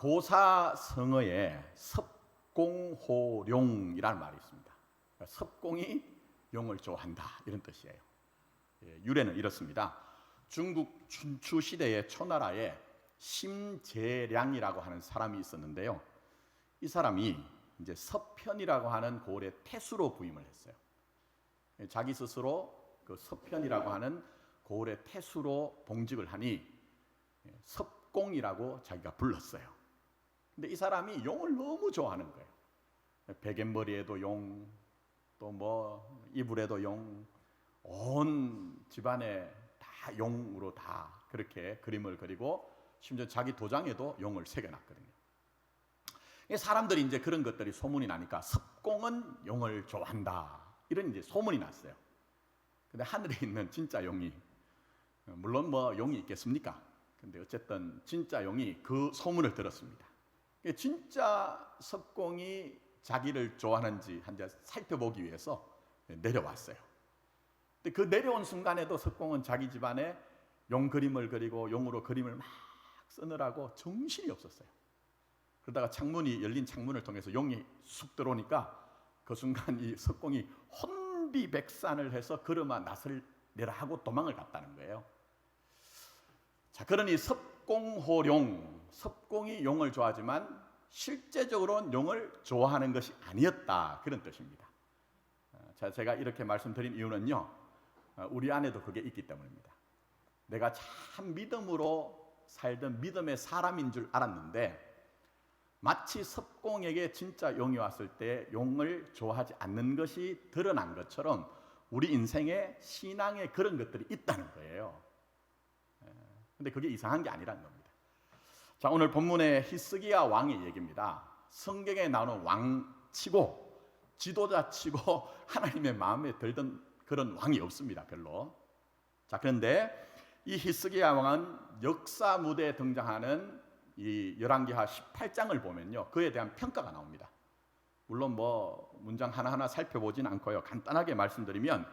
고사성어에 섭공호룡이라는 말이 있습니다. 그러니까 섭공이 용을 좋아한다 이런 뜻이에요. 유래는 이렇습니다. 중국 춘추 시대의 초나라에 심재량이라고 하는 사람이 있었는데요. 이 사람이 이제 서편이라고 하는 고을의 태수로 부임을 했어요. 자기 스스로 그 서편이라고 하는 고을의 태수로 봉직을 하니 섭공이라고 자기가 불렀어요. 근데 이 사람이 용을 너무 좋아하는 거예요. 베갯머리에도 용, 또 뭐 이불에도 용, 온 집안에 다 용으로 다 그렇게 그림을 그리고 심지어 자기 도장에도 용을 새겨놨거든요. 사람들이 이제 그런 것들이 소문이 나니까 섭공은 용을 좋아한다 이런 이제 소문이 났어요. 근데 하늘에 있는 진짜 용이, 물론 뭐 용이 있겠습니까? 근데 어쨌든 진짜 용이 그 소문을 들었습니다. 진짜 섭공이 자기를 좋아하는지 한번 살펴보기 위해서 내려왔어요. 근데 그 내려온 순간에도 섭공은 자기 집안에 용 그림을 그리고 용으로 그림을 막 쓰느라고 정신이 없었어요. 그러다가 창문이 열린 창문을 통해서 용이 쑥 들어오니까 그 순간 이 섭공이 혼비백산을 해서 걸어마 나설내라 하고 도망을 갔다는 거예요. 자, 그러니 섭공호룡, 섭공이 용을 좋아하지만 실제적으로는 용을 좋아하는 것이 아니었다 그런 뜻입니다. 자, 제가 이렇게 말씀드린 이유는요, 우리 안에도 그게 있기 때문입니다. 내가 참 믿음으로 살던 믿음의 사람인 줄 알았는데 마치 섭공에게 진짜 용이 왔을 때 용을 좋아하지 않는 것이 드러난 것처럼 우리 인생에 신앙에 그런 것들이 있다는 거예요. 근데 그게 이상한 게 아니라는 겁니다. 자, 오늘 본문의 히스기야 왕의 얘기입니다. 성경에 나오는 왕치고 지도자치고 하나님의 마음에 들던 그런 왕이 없습니다, 별로. 자, 그런데 이 히스기야 왕은 역사 무대에 등장하는 이 열왕기하 18장을 보면요, 그에 대한 평가가 나옵니다. 물론 뭐 문장 하나하나 살펴보진 않고요, 간단하게 말씀드리면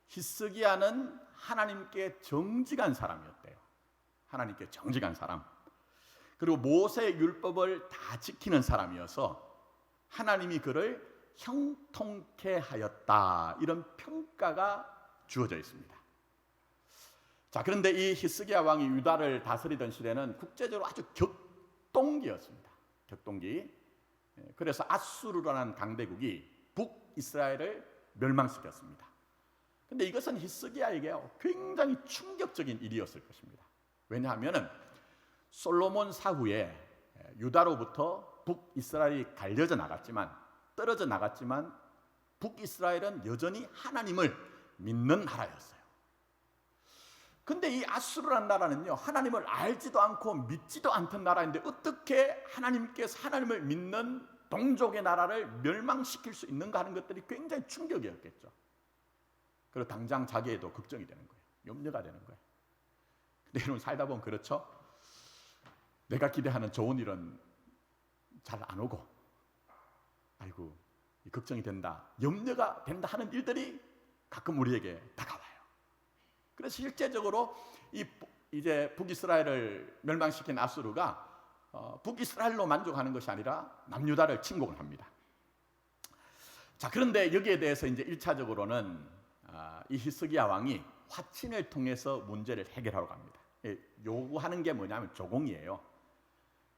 히스기야는 하나님께 정직한 사람이었대요. 하나님께 정직한 사람, 그리고 모세 율법을 다 지키는 사람이어서 하나님이 그를 형통케 하였다 이런 평가가 주어져 있습니다. 자, 그런데 이 히스기야 왕이 유다를 다스리던 시대는 국제적으로 아주 격동기였습니다. 격동기. 그래서 아수르라는 강대국이 북이스라엘을 멸망시켰습니다. 그런데 이것은 히스기야에게 굉장히 충격적인 일이었을 것입니다. 왜냐하면 솔로몬 사후에 유다로부터 북이스라엘이 갈려져 나갔지만, 떨어져 나갔지만 북이스라엘은 여전히 하나님을 믿는 나라였어요. 근데 이 아수르라는 나라는요, 하나님을 알지도 않고 믿지도 않던 나라인데 어떻게 하나님께서 하나님을 믿는 동족의 나라를 멸망시킬 수 있는가 하는 것들이 굉장히 충격이었겠죠. 그리고 당장 자기에도 걱정이 되는 거예요. 염려가 되는 거예요. 근데 여러분, 살다 보면 그렇죠? 내가 기대하는 좋은 일은 잘 안 오고, 아이고 걱정이 된다, 염려가 된다 하는 일들이 가끔 우리에게 다가와요. 그래서 실제적으로 이제 북이스라엘을 멸망시킨 아수르가 북이스라엘로 만족하는 것이 아니라 남유다를 침공을 합니다. 자, 그런데 여기에 대해서 이제 1차적으로는 이 히스기야 왕이 화친을 통해서 문제를 해결하러 갑니다. 요구하는 게 뭐냐면 조공이에요.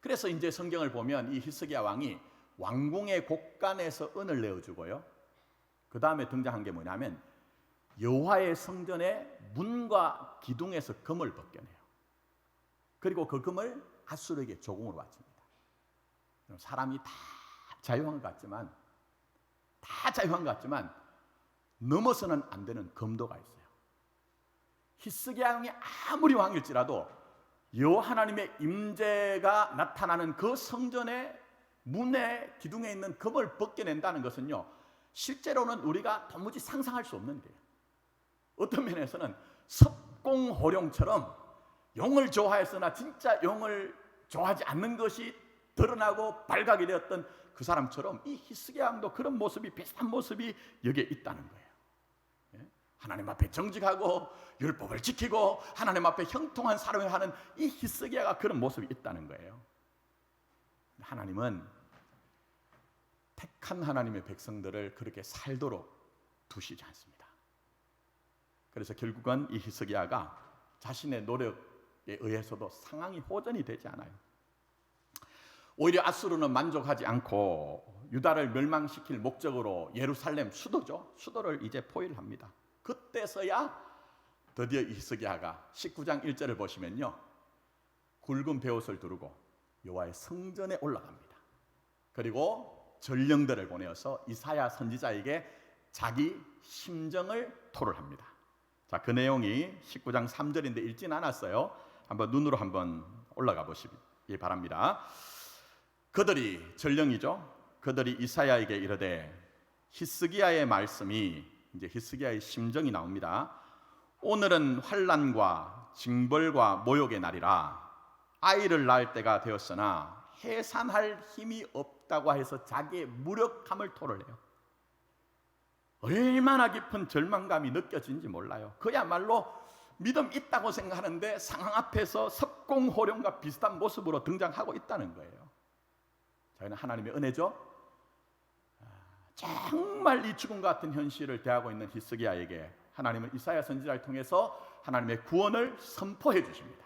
그래서 이제 성경을 보면 이 히스기야 왕이 왕궁의 곳간에서 은을 내어주고요, 그 다음에 등장한 게 뭐냐면 여호와의 성전의 문과 기둥에서 금을 벗겨내요. 그리고 그 금을 아수르에게 조공으로 바칩니다. 사람이 다 자유한 것 같지만 넘어서는 안 되는 검도가 있어요. 히스기야 왕이 아무리 왕일지라도 여호와 하나님의 임재가 나타나는 그 성전의 문의 기둥에 있는 금을 벗겨낸다는 것은요, 실제로는 우리가 도무지 상상할 수 없는 거예요. 어떤 면에서는 섭공호룡처럼 용을 좋아했으나 진짜 용을 좋아하지 않는 것이 드러나고 발각이 되었던 그 사람처럼 이 히스기야 왕도 그런 모습이, 비슷한 모습이 여기에 있다는 거예요. 하나님 앞에 정직하고 율법을 지키고 하나님 앞에 형통한 사람을 하는 이 히스기야가 그런 모습이 있다는 거예요. 하나님은 택한 하나님의 백성들을 그렇게 살도록 두시지 않습니다. 그래서 결국은 이 히스기야가 자신의 노력에 의해서도 상황이 호전이 되지 않아요. 오히려 아수르는 만족하지 않고 유다를 멸망시킬 목적으로 예루살렘 수도를 이제 포위를 합니다. 그때서야 드디어 히스기야가 19장 1절을 보시면요, 굵은 베옷을 두르고 여호와의 성전에 올라갑니다. 그리고 전령들을 보내어서 이사야 선지자에게 자기 심정을 토를 합니다. 자, 그 내용이 19장 3절인데 읽진 않았어요. 한번 눈으로 한번 올라가 보시기 바랍니다. 그들이, 전령이죠, 그들이 이사야에게 이르되, 히스기야의 말씀이, 이제 히스기야의 심정이 나옵니다. 오늘은 환난과 징벌과 모욕의 날이라. 아이를 낳을 때가 되었으나 해산할 힘이 없다고 해서 자기의 무력함을 토를 해요. 얼마나 깊은 절망감이 느껴진지 몰라요. 그야말로 믿음 있다고 생각하는데 상황 앞에서 석공호령과 비슷한 모습으로 등장하고 있다는 거예요. 저희는 하나님의 은혜죠. 정말 이 죽음과 같은 현실을 대하고 있는 히스기야에게 하나님은 이사야 선지자를 통해서 하나님의 구원을 선포해 주십니다.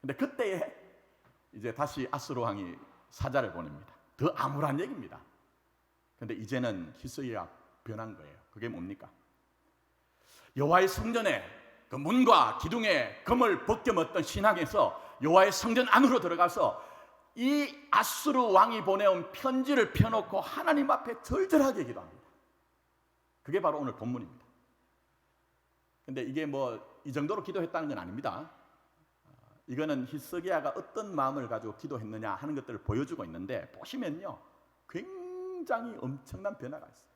근데 그때에 이제 다시 아수르 왕이 사자를 보냅니다. 더 암울한 얘기입니다. 근데 이제는 히스기야가 변한 거예요. 그게 뭡니까? 여호와의 성전에 그 문과 기둥에 금을 벗겨먹던 신앙에서 여호와의 성전 안으로 들어가서 이 아수르 왕이 보내온 편지를 펴놓고 하나님 앞에 절절하게 기도합니다. 그게 바로 오늘 본문입니다. 근데 이게 뭐 이 정도로 기도했다는 건 아닙니다. 이거는 히스기야가 어떤 마음을 가지고 기도했느냐 하는 것들을 보여주고 있는데, 보시면요, 굉장히 엄청난 변화가 있어요.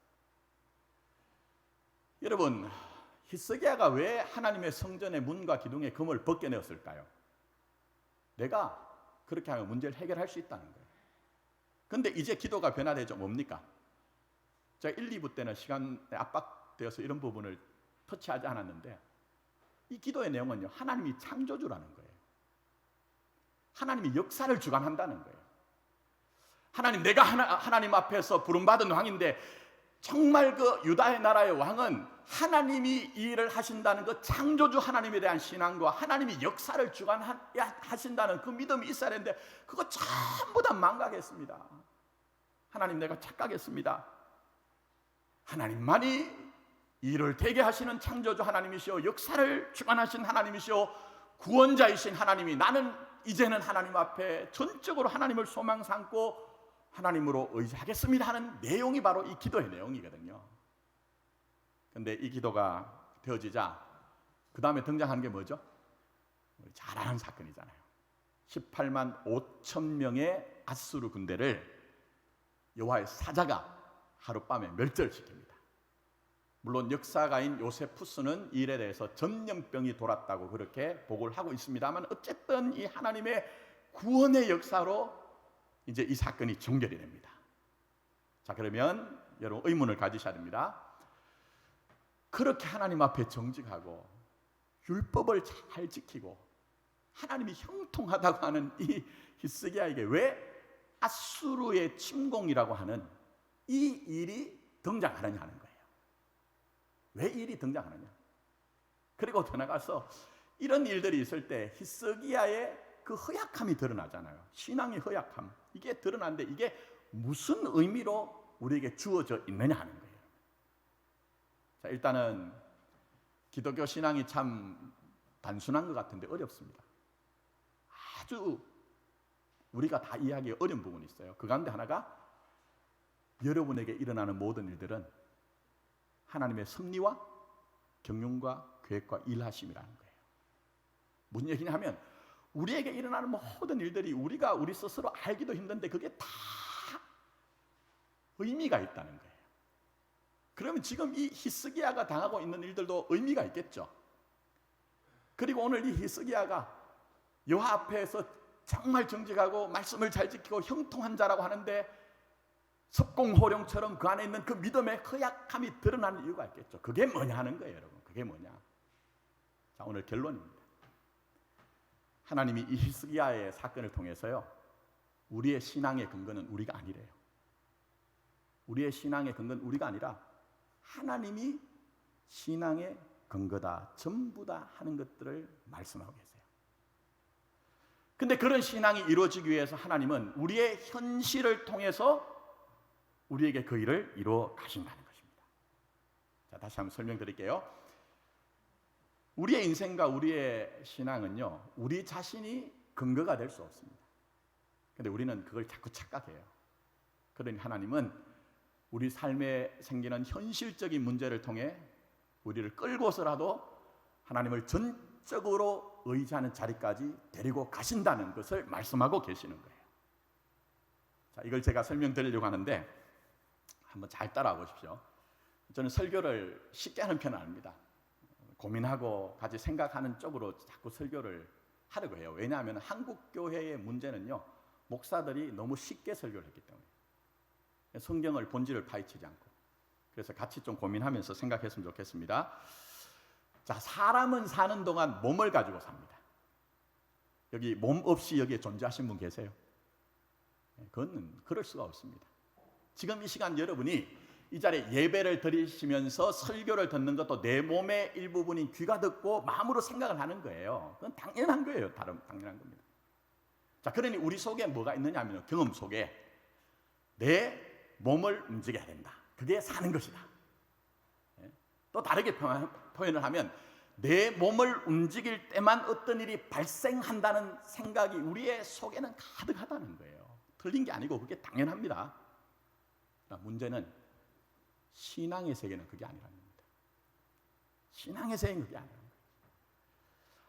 여러분, 히스기야가 왜 하나님의 성전의 문과 기둥의 금을 벗겨내었을까요? 내가 그렇게 하면 문제를 해결할 수 있다는 거예요. 근데 이제 기도가 변화되죠. 뭡니까? 제가 1, 2부 때는 시간에 압박되어서 이런 부분을 터치하지 않았는데, 이 기도의 내용은요, 하나님이 창조주라는 거예요. 하나님이 역사를 주관한다는 거예요. 하나님, 내가 하나님 앞에서 부름받은 왕인데 정말 그 유다의 나라의 왕은 하나님이 이 일을 하신다는 그 창조주 하나님에 대한 신앙과 하나님이 역사를 주관하신다는 그 믿음이 있어야 되는데, 그거 전부 다 망각했습니다. 하나님, 내가 착각했습니다. 하나님만이 이 일을 되게 하시는 창조주 하나님이시오, 역사를 주관하신 하나님이시오, 구원자이신 하나님이, 나는 이제는 하나님 앞에 전적으로 하나님을 소망 삼고 하나님으로 의지하겠습니다 하는 내용이 바로 이 기도의 내용이거든요. 근데 이 기도가 되어지자 그 다음에 등장하는 게 뭐죠? 우리 잘 아는 사건이잖아요. 18만 5천 명의 아수르 군대를 여호와의 사자가 하룻밤에 멸절시킵니다. 물론 역사가인 요세푸스는 이 일에 대해서 전염병이 돌았다고 그렇게 보고를 하고 있습니다만, 어쨌든 이 하나님의 구원의 역사로 이제 이 사건이 종결이 됩니다. 자, 그러면 여러분 의문을 가지셔야 됩니다. 그렇게 하나님 앞에 정직하고 율법을 잘 지키고 하나님이 형통하다고 하는 이 히스기야에게 왜 아수르의 침공이라고 하는 이 일이 등장하느냐 하는 거예요. 왜 이 일이 등장하느냐? 그리고 더 나가서 이런 일들이 있을 때 히스기야의 그 허약함이 드러나잖아요. 신앙의 허약함, 이게 드러나는데 이게 무슨 의미로 우리에게 주어져 있느냐 하는 거예요. 자, 일단은 기독교 신앙이 참 단순한 것 같은데 어렵습니다. 아주 우리가 다 이해하기 어려운 부분이 있어요. 그 가운데 하나가, 여러분에게 일어나는 모든 일들은 하나님의 섭리와 경륜과 계획과 일하심이라는 거예요. 무슨 얘기냐 하면, 우리에게 일어나는 모든 일들이 우리가 우리 스스로 알기도 힘든데 그게 다 의미가 있다는 거예요. 그러면 지금 이 히스기야가 당하고 있는 일들도 의미가 있겠죠. 그리고 오늘 이 히스기야가 여호와 앞에서 정말 정직하고 말씀을 잘 지키고 형통한 자라고 하는데 석공호령처럼 그 안에 있는 그 믿음의 허약함이 드러나는 이유가 있겠죠. 그게 뭐냐 하는 거예요, 여러분. 그게 뭐냐? 자, 오늘 결론입니다. 하나님이 이 히스기야의 사건을 통해서요, 우리의 신앙의 근거는 우리가 아니래요. 우리의 신앙의 근거는 우리가 아니라 하나님이 신앙의 근거다, 전부다 하는 것들을 말씀하고 계세요. 근데 그런 신앙이 이루어지기 위해서 하나님은 우리의 현실을 통해서 우리에게 그 일을 이루어 가신다는 것입니다. 자, 다시 한번 설명드릴게요. 우리의 인생과 우리의 신앙은요, 우리 자신이 근거가 될 수 없습니다. 근데 우리는 그걸 자꾸 착각해요. 그러니 하나님은 우리 삶에 생기는 현실적인 문제를 통해 우리를 끌고서라도 하나님을 전적으로 의지하는 자리까지 데리고 가신다는 것을 말씀하고 계시는 거예요. 자, 이걸 제가 설명드리려고 하는데 한번 잘 따라와 보십시오. 저는 설교를 쉽게 하는 편은 아닙니다. 고민하고 같이 생각하는 쪽으로 자꾸 설교를 하려고 해요. 왜냐하면 한국 교회의 문제는요, 목사들이 너무 쉽게 설교를 했기 때문에 성경을 본질을 파헤치지 않고. 그래서 같이 좀 고민하면서 생각했으면 좋겠습니다. 자, 사람은 사는 동안 몸을 가지고 삽니다. 여기 몸 없이 여기에 존재하신 분 계세요? 그건 그럴 수가 없습니다. 지금 이 시간 여러분이 이 자리에 예배를 드리시면서 설교를 듣는 것도 내 몸의 일부분인 귀가 듣고 마음으로 생각을 하는 거예요. 그건 당연한 거예요. 당연한 겁니다. 자, 그러니 우리 속에 뭐가 있느냐 하면 경험 속에 내 몸을 움직여야 된다. 그게 사는 것이다. 또 다르게 표현을 하면 내 몸을 움직일 때만 어떤 일이 발생한다는 생각이 우리의 속에는 가득하다는 거예요. 틀린 게 아니고 그게 당연합니다. 문제는 신앙의 세계는 그게 아니라는 겁니다. 신앙의 세계는 그게 아니라는 거예요.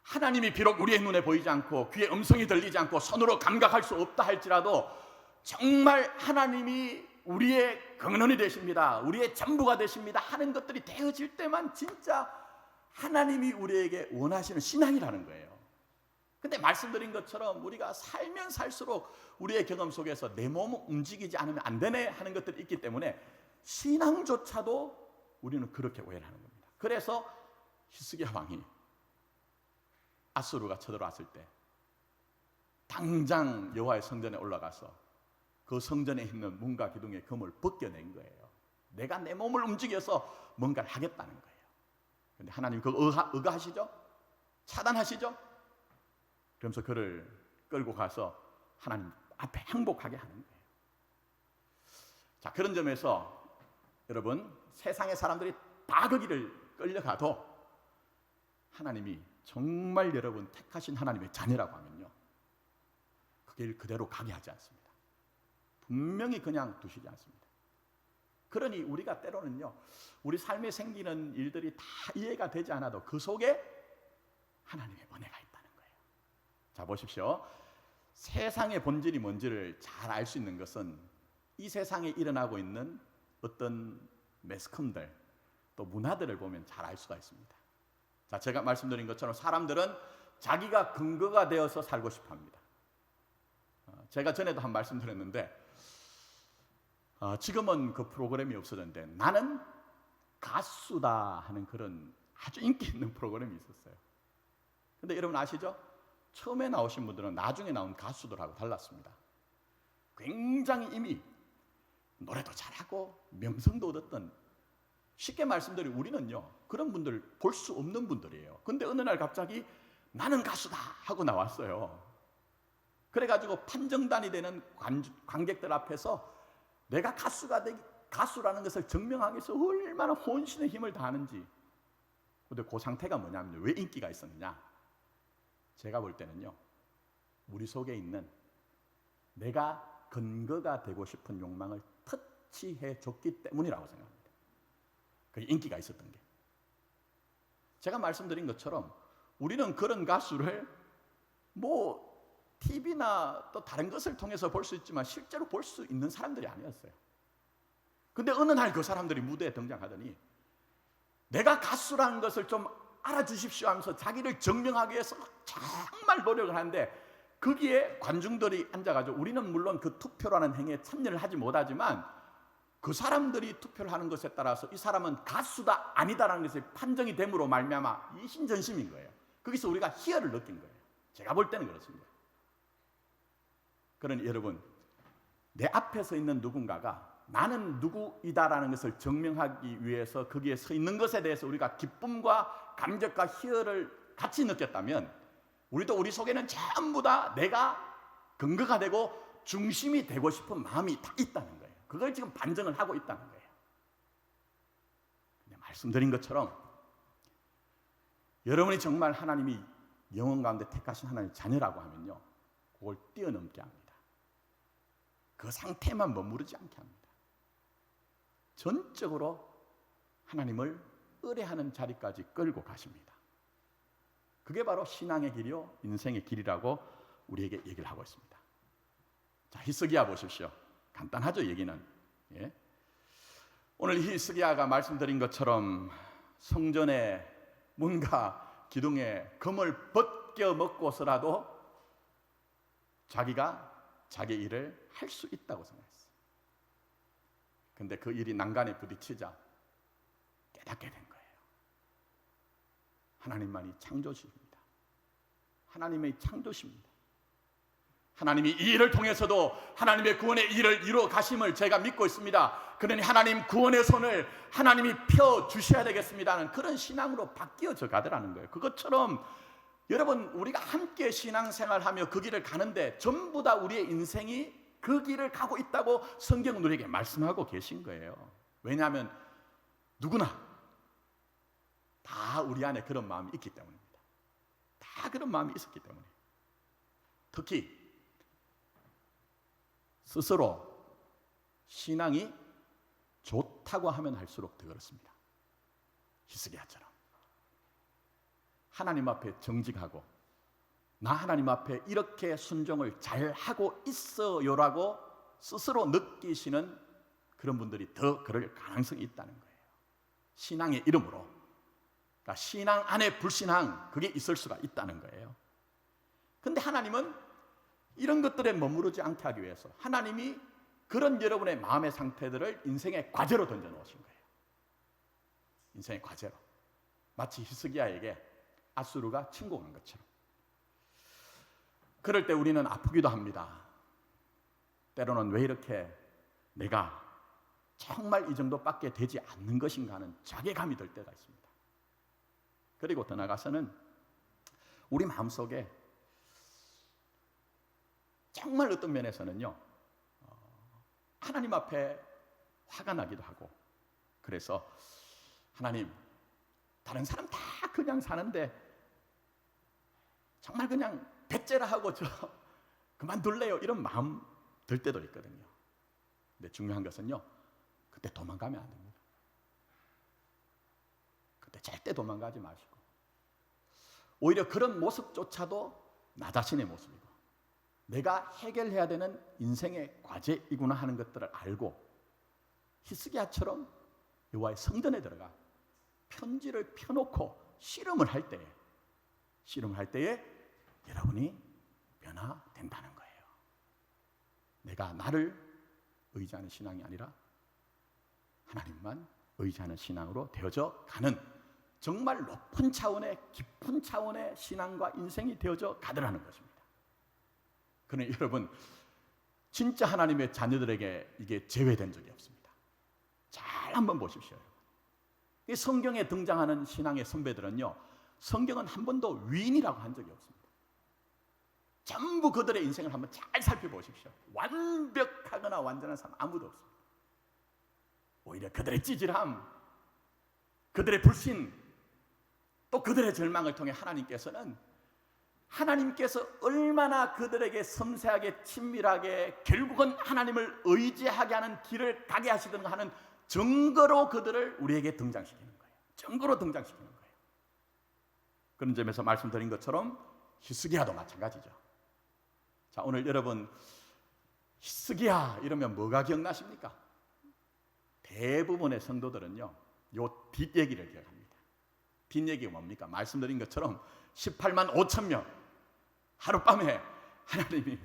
하나님이 비록 우리의 눈에 보이지 않고 귀에 음성이 들리지 않고 손으로 감각할 수 없다 할지라도 정말 하나님이 우리의 근원이 되십니다, 우리의 전부가 되십니다 하는 것들이 되어질 때만 진짜 하나님이 우리에게 원하시는 신앙이라는 거예요. 근데 말씀드린 것처럼 우리가 살면 살수록 우리의 경험 속에서 내 몸을 움직이지 않으면 안 되네 하는 것들이 있기 때문에 신앙조차도 우리는 그렇게 오해를 하는 겁니다. 그래서 히스기야 왕이 아수르가 쳐들어왔을 때 당장 여호와의 성전에 올라가서 그 성전에 있는 문과 기둥의 금을 벗겨낸 거예요. 내가 내 몸을 움직여서 뭔가를 하겠다는 거예요. 그런데 하나님 그거 의가하시죠? 차단하시죠? 그러면서 그를 끌고 가서 하나님 앞에 항복하게 하는 거예요. 자, 그런 점에서 여러분, 세상의 사람들이 다 그 길을 끌려가도 하나님이 정말 여러분 택하신 하나님의 자녀라고 하면요, 그 길 그대로 가게 하지 않습니다. 분명히 그냥 두시지 않습니다. 그러니 우리가 때로는요, 우리 삶에 생기는 일들이 다 이해가 되지 않아도 그 속에 하나님의 은혜가 있다는 거예요. 자, 보십시오. 세상의 본질이 뭔지를 잘 알 수 있는 것은 이 세상에 일어나고 있는 어떤 매스컴들 또 문화들을 보면 잘 알 수가 있습니다. 자, 제가 말씀드린 것처럼 사람들은 자기가 근거가 되어서 살고 싶어 합니다. 제가 전에도 한 말씀 드렸는데 지금은 그 프로그램이 없어졌는데 나는 가수다 하는 그런 아주 인기 있는 프로그램이 있었어요. 근데 여러분 아시죠? 처음에 나오신 분들은 나중에 나온 가수들하고 달랐습니다. 굉장히 이미 노래도 잘하고 명성도 얻었던, 쉽게 말씀드리면 우리는요 그런 분들 볼 수 없는 분들이에요. 근데 어느 날 갑자기 나는 가수다 하고 나왔어요. 그래가지고 판정단이 되는 관객들 앞에서 내가 가수라는 것을 증명하기 위해서 얼마나 혼신의 힘을 다하는지. 근데 그 상태가 뭐냐면 왜 인기가 있었느냐, 제가 볼 때는요 우리 속에 있는 내가 근거가 되고 싶은 욕망을 터치해 줬기 때문이라고 생각합니다. 그게 인기가 있었던 게. 제가 말씀드린 것처럼 우리는 그런 가수를 뭐 TV나 또 다른 것을 통해서 볼 수 있지만 실제로 볼 수 있는 사람들이 아니었어요. 근데 어느 날 그 사람들이 무대에 등장하더니 내가 가수라는 것을 좀 알아주십시오 하면서 자기를 증명하기 위해서 정말 노력을 하는데 거기에 관중들이 앉아가지고 우리는 물론 그 투표라는 행위에 참여를 하지 못하지만 그 사람들이 투표를 하는 것에 따라서 이 사람은 가수다 아니다라는 것이 판정이 됨으로 말미암아 이신전심인 거예요. 거기서 우리가 희열을 느낀 거예요. 제가 볼 때는 그렇습니다. 그러니 여러분, 내 앞에 서 있는 누군가가 나는 누구이다라는 것을 증명하기 위해서 거기에 서 있는 것에 대해서 우리가 기쁨과 감격과 희열을 같이 느꼈다면, 우리도 우리 속에는 전부 다 내가 근거가 되고 중심이 되고 싶은 마음이 다 있다는 거예요. 그걸 지금 반증을 하고 있다는 거예요. 근데 말씀드린 것처럼 여러분이 정말 하나님이 영혼 가운데 택하신 하나님의 자녀라고 하면요, 그걸 뛰어넘게 합니다. 그 상태만 머무르지 않게 합니다. 전적으로 하나님을 의뢰하는 자리까지 끌고 가십니다. 그게 바로 신앙의 길이요, 인생의 길이라고 우리에게 얘기를 하고 있습니다. 자, 히스기야 보십시오. 간단하죠, 얘기는. 예? 오늘 히스기야가 말씀드린 것처럼 성전의 문과 기둥에 금을 벗겨 먹고서라도 자기가 자기 일을 할 수 있다고 생각했어요. 근데 그 일이 난간에 부딪히자 깨닫게 된 거예요. 하나님만이 창조주입니다. 하나님의 창조십니다. 하나님이 이 일을 통해서도 하나님의 구원의 일을 이루어 가심을 제가 믿고 있습니다. 그러니 하나님 구원의 손을 하나님이 펴 주셔야 되겠습니다는 그런 신앙으로 바뀌어져 가더라는 거예요. 그것처럼 여러분, 우리가 함께 신앙생활하며 그 길을 가는데 전부 다 우리의 인생이 그 길을 가고 있다고 성경은 우리에게 말씀하고 계신 거예요. 왜냐하면 누구나 다 우리 안에 그런 마음이 있기 때문입니다. 다 그런 마음이 있었기 때문에. 특히 스스로 신앙이 좋다고 하면 할수록 더 그렇습니다. 히스기야처럼 하나님 앞에 정직하고 나 하나님 앞에 이렇게 순종을 잘하고 있어요라고 스스로 느끼시는 그런 분들이 더 그럴 가능성이 있다는 거예요. 신앙의 이름으로. 그러니까 신앙 안에 불신앙, 그게 있을 수가 있다는 거예요. 근데 하나님은 이런 것들에 머무르지 않게 하기 위해서 하나님이 그런 여러분의 마음의 상태들을 인생의 과제로 던져 놓으신 거예요. 인생의 과제로. 마치 히스기야에게 아수르가 침공한 것처럼. 그럴 때 우리는 아프기도 합니다. 때로는 왜 이렇게 내가 정말 이 정도밖에 되지 않는 것인가 하는 자괴감이 들 때가 있습니다. 그리고 더 나아가서는 우리 마음속에 정말 어떤 면에서는요, 하나님 앞에 화가 나기도 하고, 그래서 하나님, 다른 사람 다 그냥 사는데 정말 그냥 배째라 하고 저 그만둘래요, 이런 마음 들 때도 있거든요. 근데 중요한 것은요, 그때 도망가면 안 됩니다. 그때 절대 도망가지 마시고, 오히려 그런 모습조차도 나 자신의 모습이고 내가 해결해야 되는 인생의 과제이구나 하는 것들을 알고 히스기야처럼 여호와의 성전에 들어가 편지를 펴놓고 씨름을 할 때에 여러분이 변화된다는 거예요. 내가 나를 의지하는 신앙이 아니라 하나님만 의지하는 신앙으로 되어져 가는, 정말 높은 차원의 깊은 차원의 신앙과 인생이 되어져 가더라는 것입니다. 그러니 여러분, 진짜 하나님의 자녀들에게 이게 제외된 적이 없습니다. 잘 한번 보십시오. 이 성경에 등장하는 신앙의 선배들은요, 성경은 한 번도 위인이라고 한 적이 없습니다. 전부 그들의 인생을 한번 잘 살펴보십시오. 완벽하거나 완전한 사람 아무도 없습니다. 오히려 그들의 찌질함, 그들의 불신, 또 그들의 절망을 통해 하나님께서 얼마나 그들에게 섬세하게 친밀하게 결국은 하나님을 의지하게 하는 길을 가게 하시든가 하는 증거로 그들을 우리에게 등장시키는 거예요. 증거로 등장시키는 거예요. 그런 점에서 말씀드린 것처럼 히스기야도 마찬가지죠. 자, 오늘 여러분 히스기야 이러면 뭐가 기억나십니까? 대부분의 성도들은요, 요 뒷얘기를 기억합니다. 뒷얘기가 뭡니까? 말씀드린 것처럼 18만 5천 명 하룻밤에 하나님이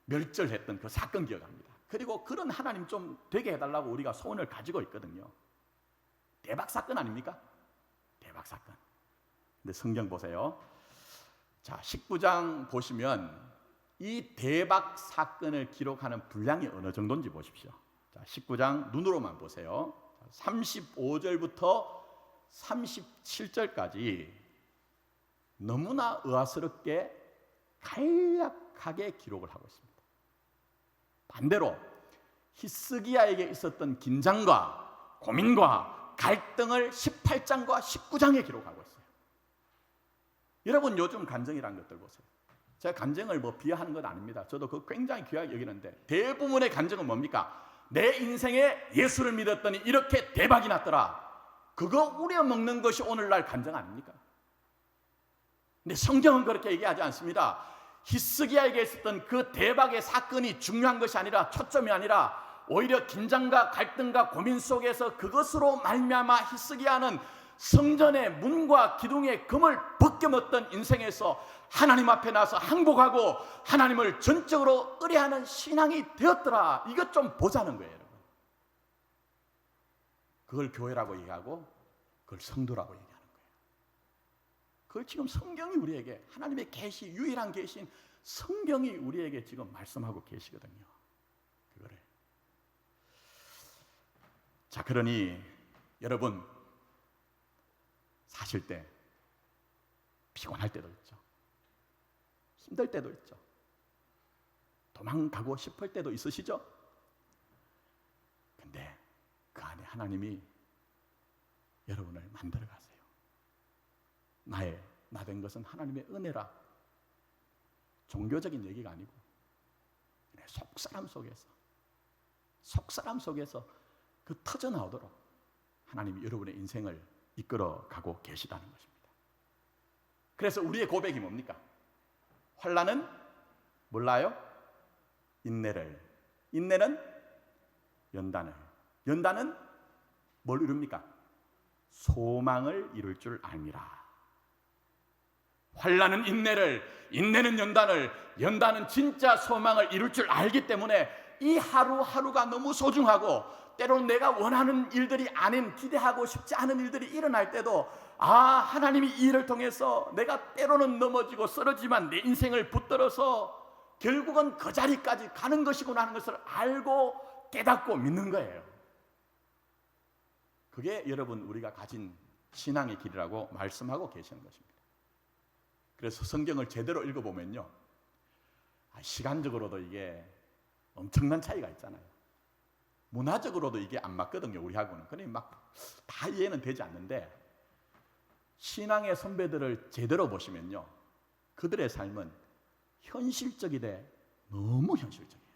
멸절했던 그 사건 기억합니다. 그리고 그런 하나님 좀 되게 해달라고 우리가 소원을 가지고 있거든요. 대박 사건 아닙니까? 대박 사건. 근데 성경 보세요. 자, 19장 보시면 이 대박 사건을 기록하는 분량이 어느 정도인지 보십시오. 자, 19장 눈으로만 보세요. 35절부터 37절까지 너무나 의아스럽게 간략하게 기록을 하고 있습니다. 반대로 히스기야에게 있었던 긴장과 고민과 갈등을 18장과 19장에 기록하고 있어요. 여러분 요즘 간증이란 것들 보세요. 제가 간증을 뭐 비하하는 건 아닙니다. 저도 그거 굉장히 귀하게 여기는데 대부분의 간증은 뭡니까? 내 인생에 예수를 믿었더니 이렇게 대박이 났더라. 그거 우려먹는 것이 오늘날 간증 아닙니까? 근데 성경은 그렇게 얘기하지 않습니다. 히스기야에게 있었던 그 대박의 사건이 중요한 것이 아니라, 초점이 아니라 오히려 긴장과 갈등과 고민 속에서 그것으로 말미암아 히스기야는 성전의 문과 기둥의 금을 벗겨먹던 인생에서 하나님 앞에 나서 항복하고 하나님을 전적으로 의뢰하는 신앙이 되었더라. 이것 좀 보자는 거예요, 여러분. 그걸 교회라고 얘기하고 그걸 성도라고 얘기하는 거예요. 그걸 지금 성경이 우리에게, 하나님의 계시, 유일한 계시인 성경이 우리에게 지금 말씀하고 계시거든요. 그거를. 자, 그러니 여러분, 사실 때 피곤할 때도 있죠. 힘들 때도 있죠. 도망가고 싶을 때도 있으시죠? 근데 그 안에 하나님이 여러분을 만들어 가세요. 나 된 것은 하나님의 은혜라. 종교적인 얘기가 아니고 속사람 속에서 그 터져 나오도록 하나님이 여러분의 인생을 이끌어 가고 계시다는 것입니다. 그래서 우리의 고백이 뭡니까? 환난은 몰라요? 인내를, 인내는 연단을, 연단은 뭘 이룹니까? 소망을 이룰 줄 압니다. 환난은 인내를, 인내는 연단을, 연단은 진짜 소망을 이룰 줄 알기 때문에 이 하루하루가 너무 소중하고, 때로는 내가 원하는 일들이 아닌, 기대하고 싶지 않은 일들이 일어날 때도 하나님이 이 일을 통해서 내가 때로는 넘어지고 쓰러지만 내 인생을 붙들어서 결국은 그 자리까지 가는 것이구나 하는 것을 알고 깨닫고 믿는 거예요. 그게 여러분 우리가 가진 신앙의 길이라고 말씀하고 계시는 것입니다. 그래서 성경을 제대로 읽어보면요, 시간적으로도 이게 엄청난 차이가 있잖아요. 문화적으로도 이게 안 맞거든요, 우리하고는. 그러니 막 다 이해는 되지 않는데, 신앙의 선배들을 제대로 보시면요, 그들의 삶은 현실적이되 너무 현실적이에요.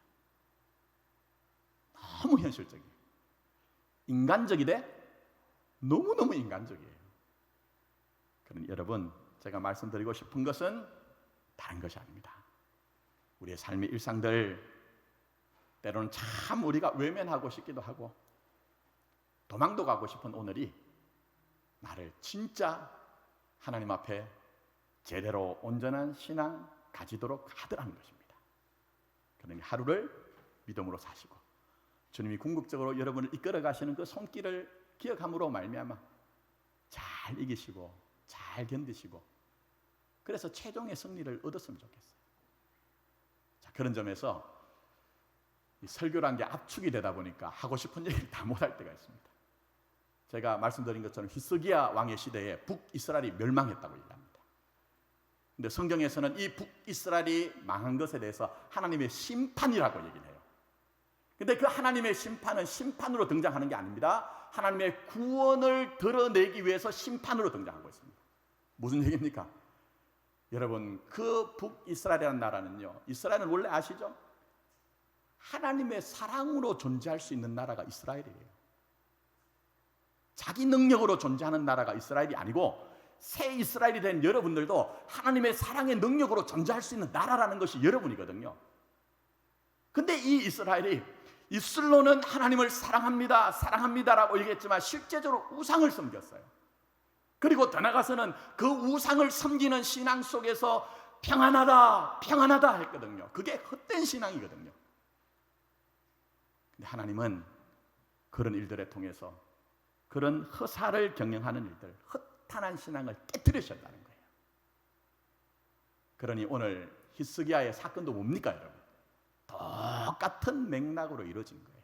너무 현실적이에요. 인간적이되 너무너무 인간적이에요. 그러니 여러분, 제가 말씀드리고 싶은 것은 다른 것이 아닙니다. 우리의 삶의 일상들, 때로는 참 우리가 외면하고 싶기도 하고 도망도 가고 싶은 오늘이 나를 진짜 하나님 앞에 제대로 온전한 신앙 가지도록 하더라는 것입니다. 그러니 하루를 믿음으로 사시고 주님이 궁극적으로 여러분을 이끌어 가시는 그 손길을 기억함으로 말미암아 잘 이기시고 잘 견디시고, 그래서 최종의 승리를 얻었으면 좋겠어요. 자, 그런 점에서 이 설교란 게 압축이 되다 보니까 하고 싶은 얘기를 다 못할 때가 있습니다. 제가 말씀드린 것처럼 히스기야 왕의 시대에 북이스라엘이 멸망했다고 얘기합니다. 근데 성경에서는 이 북이스라엘이 망한 것에 대해서 하나님의 심판이라고 얘기를 해요. 근데 그 하나님의 심판은 심판으로 등장하는 게 아닙니다. 하나님의 구원을 드러내기 위해서 심판으로 등장하고 있습니다. 무슨 얘기입니까? 여러분, 그 북이스라엘이라는 나라는요, 이스라엘은 원래 아시죠? 하나님의 사랑으로 존재할 수 있는 나라가 이스라엘이에요. 자기 능력으로 존재하는 나라가 이스라엘이 아니고, 새 이스라엘이 된 여러분들도 하나님의 사랑의 능력으로 존재할 수 있는 나라라는 것이 여러분이거든요. 근데 이 이스라엘이 입술로는 하나님을 사랑합니다, 사랑합니다라고 얘기했지만 실제적으로 우상을 섬겼어요. 그리고 더 나아가서는 그 우상을 섬기는 신앙 속에서 평안하다, 평안하다 했거든요. 그게 헛된 신앙이거든요. 근데 하나님은 그런 일들을 통해서 그런 허사를 경영하는 일들, 허탄한 신앙을 깨뜨리셨다는 거예요. 그러니 오늘 히스기야의 사건도 뭡니까, 여러분? 똑같은 맥락으로 이루어진 거예요.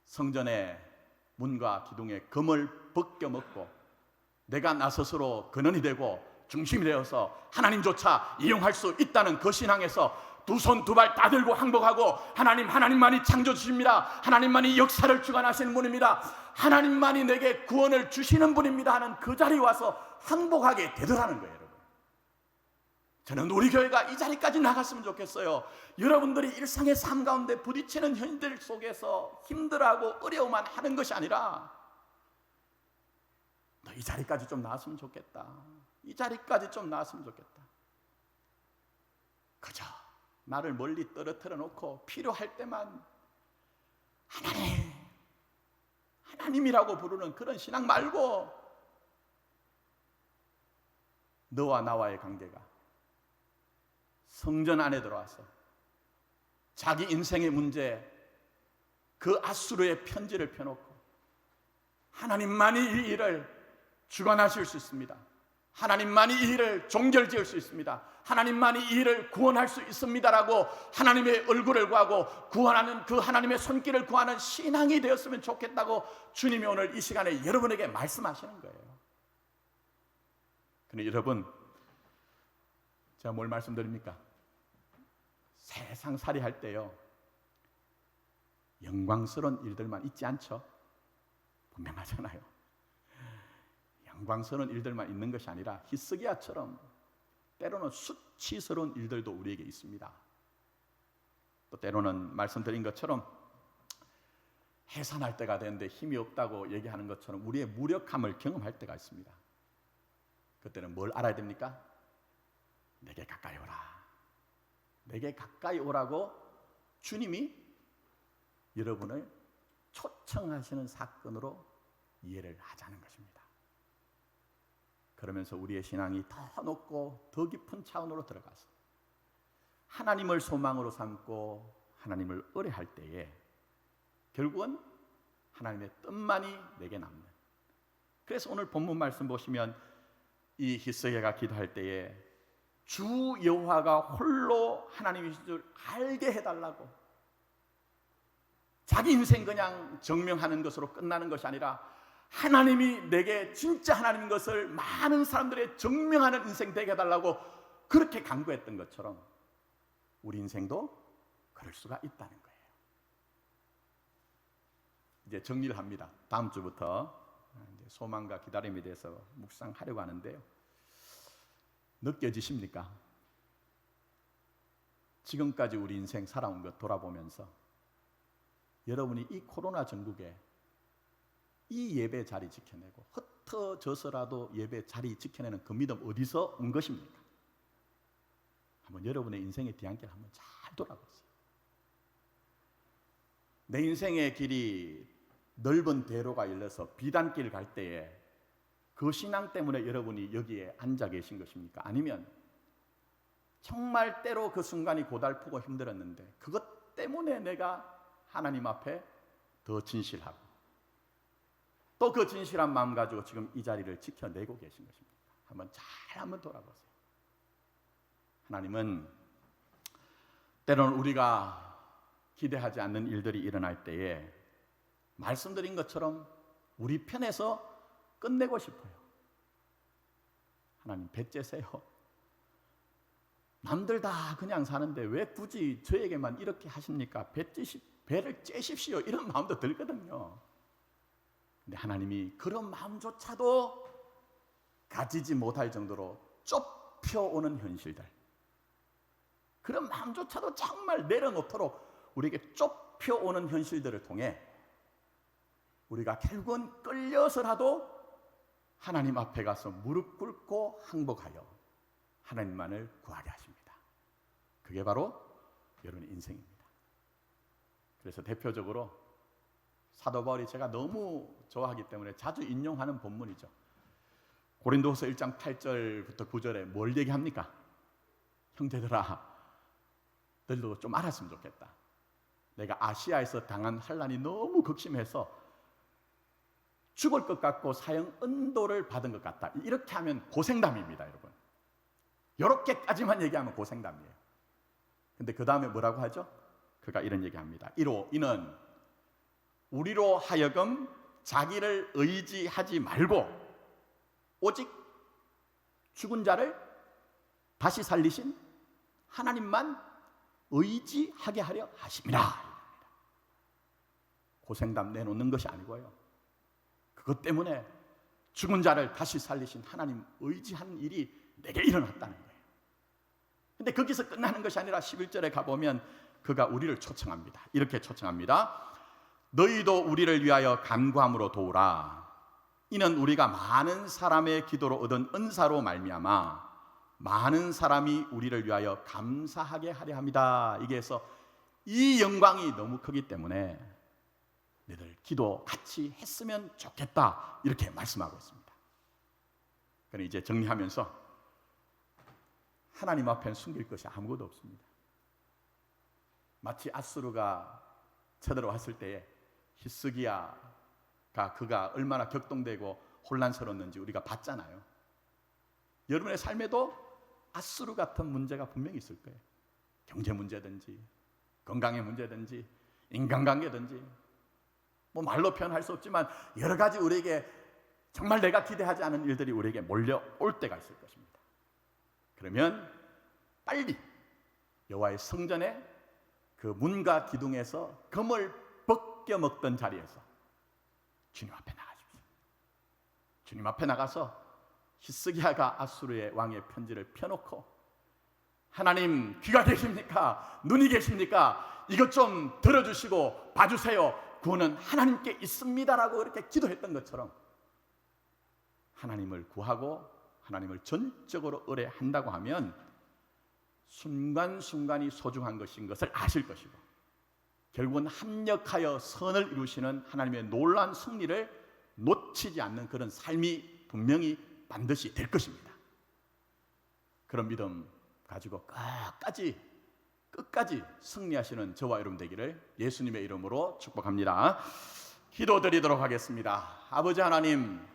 성전의 문과 기둥에 금을 벗겨 먹고 내가 나 스스로 근원이 되고 중심이 되어서 하나님조차 이용할 수 있다는 그 신앙에서 두 손 두 발 다 들고 항복하고 하나님만이 창조주십니다. 하나님만이 역사를 주관하시는 분입니다. 하나님만이 내게 구원을 주시는 분입니다 하는 그 자리에 와서 항복하게 되더라는 거예요. 여러분, 저는 우리 교회가 이 자리까지 나갔으면 좋겠어요. 여러분들이 일상의 삶 가운데 부딪히는 현실 속에서 힘들어하고 어려움만 하는 것이 아니라 너 이 자리까지 좀 나왔으면 좋겠다. 이 자리까지 좀 나왔으면 좋겠다. 그저 나를 멀리 떨어뜨려 놓고 필요할 때만 하나님이라고 부르는 그런 신앙 말고 너와 나와의 관계가 성전 안에 들어와서 자기 인생의 문제, 그 아수르의 편지를 펴놓고 하나님만이 이 일을 주관하실 수 있습니다. 하나님만이 이 일을 종결지을 수 있습니다. 하나님만이 이 일을 구원할 수 있습니다라고 하나님의 얼굴을 구하고 구원하는 그 하나님의 손길을 구하는 신앙이 되었으면 좋겠다고 주님이 오늘 이 시간에 여러분에게 말씀하시는 거예요. 근데 여러분, 제가 뭘 말씀드립니까? 세상살이 할 때요, 영광스러운 일들만 있지 않죠? 분명하잖아요. 영광스러운 일들만 있는 것이 아니라 히스기야처럼 때로는 수치스러운 일들도 우리에게 있습니다. 또 때로는 말씀드린 것처럼 해산할 때가 되는데 힘이 없다고 얘기하는 것처럼 우리의 무력함을 경험할 때가 있습니다. 그때는 뭘 알아야 됩니까? 내게 가까이 오라. 내게 가까이 오라고 주님이 여러분을 초청하시는 사건으로 이해를 하자는 것입니다. 그러면서 우리의 신앙이 더 높고 더 깊은 차원으로 들어가서 하나님을 소망으로 삼고 하나님을 의뢰할 때에 결국은 하나님의 뜻만이 내게 남는. 그래서 오늘 본문 말씀 보시면 이 히스기야가 기도할 때에 주 여호와가 홀로 하나님이신 줄 알게 해달라고, 자기 인생 그냥 증명하는 것으로 끝나는 것이 아니라 하나님이 내게 진짜 하나님인 것을 많은 사람들의 증명하는 인생 되게 해달라고 그렇게 간구했던 것처럼 우리 인생도 그럴 수가 있다는 거예요. 이제 정리를 합니다. 다음 주부터 이제 소망과 기다림에 대해서 묵상하려고 하는데요. 느껴지십니까? 지금까지 우리 인생 살아온 것 돌아보면서 여러분이 이 코로나 전국에 이 예배 자리 지켜내고 흩어져서라도 예배 자리 지켜내는 그 믿음 어디서 온 것입니까? 한번 여러분의 인생의 뒤안길 한번 잘 돌아보세요. 내 인생의 길이 넓은 대로가 열려서 비단길 갈 때에 그 신앙 때문에 여러분이 여기에 앉아 계신 것입니까? 아니면 정말 때로 그 순간이 고달프고 힘들었는데 그것 때문에 내가 하나님 앞에 더 진실하고 또 그 진실한 마음 가지고 지금 이 자리를 지켜내고 계신 것입니다. 한번 돌아보세요. 하나님은 때로는 우리가 기대하지 않는 일들이 일어날 때에 말씀드린 것처럼 우리 편에서 끝내고 싶어요. 하나님 배째세요. 남들 다 그냥 사는데 왜 굳이 저에게만 이렇게 하십니까? 배를 째십시오. 이런 마음도 들거든요. 근데 하나님이 그런 마음조차도 가지지 못할 정도로 좁혀오는 현실들, 그런 마음조차도 정말 내려놓도록 우리에게 좁혀오는 현실들을 통해 우리가 결국은 끌려서라도 하나님 앞에 가서 무릎 꿇고 항복하여 하나님만을 구하게 하십니다. 그게 바로 여러분의 인생입니다. 그래서 대표적으로 사도 바울이 제가 너무 좋아하기 때문에 자주 인용하는 본문이죠. 고린도후서 1장 8절부터 9절에 뭘 얘기합니까? 형제들아, 너희도 좀 알았으면 좋겠다. 내가 아시아에서 당한 환난이 너무 극심해서 죽을 것 같고 사형 은도를 받은 것 같다. 이렇게 하면 고생담입니다, 여러분. 이렇게까지만 얘기하면 고생담이에요. 근데 그 다음에 뭐라고 하죠? 그가 이런 얘기합니다. 이는 우리로 하여금 자기를 의지하지 말고 오직 죽은 자를 다시 살리신 하나님만 의지하게 하려 하심이라. 고생담 내놓는 것이 아니고요, 그것 때문에 죽은 자를 다시 살리신 하나님 의지하는 일이 내게 일어났다는 거예요. 근데 거기서 끝나는 것이 아니라 11절에 가보면 그가 우리를 초청합니다. 이렇게 초청합니다. 너희도 우리를 위하여 간구함으로 도우라. 이는 우리가 많은 사람의 기도로 얻은 은사로 말미암아 많은 사람이 우리를 위하여 감사하게 하려 합니다. 이게 해서 이 영광이 너무 크기 때문에 너희들 기도 같이 했으면 좋겠다, 이렇게 말씀하고 있습니다. 그럼 이제 정리하면서 하나님 앞에는 숨길 것이 아무것도 없습니다. 마치 아수르가 쳐들어왔을 때에 히스기야가 그가 얼마나 격동되고 혼란스러웠는지 우리가 봤잖아요. 여러분의 삶에도 아수르 같은 문제가 분명히 있을 거예요. 경제 문제든지 건강의 문제든지 인간관계든지 뭐 말로 표현할 수 없지만 여러 가지 우리에게 정말 내가 기대하지 않은 일들이 우리에게 몰려올 때가 있을 것입니다. 그러면 빨리 여호와의 성전에 그 문과 기둥에서 금을 벗겨 먹던 자리에서 주님 앞에 나가십시오. 주님 앞에 나가서 히스기야가 아수르의 왕의 편지를 펴놓고 하나님 귀가 계십니까? 눈이 계십니까? 이것 좀 들어주시고 봐주세요. 구원은 하나님께 있습니다라고 이렇게 기도했던 것처럼 하나님을 구하고 하나님을 전적으로 의뢰한다고 하면 순간순간이 소중한 것인 것을 아실 것이고 결국은 합력하여 선을 이루시는 하나님의 놀라운 승리를 놓치지 않는 그런 삶이 분명히 반드시 될 것입니다. 그런 믿음 가지고 끝까지 승리하시는 저와 여러분 되기를 예수님의 이름으로 축복합니다. 기도드리도록 하겠습니다. 아버지 하나님,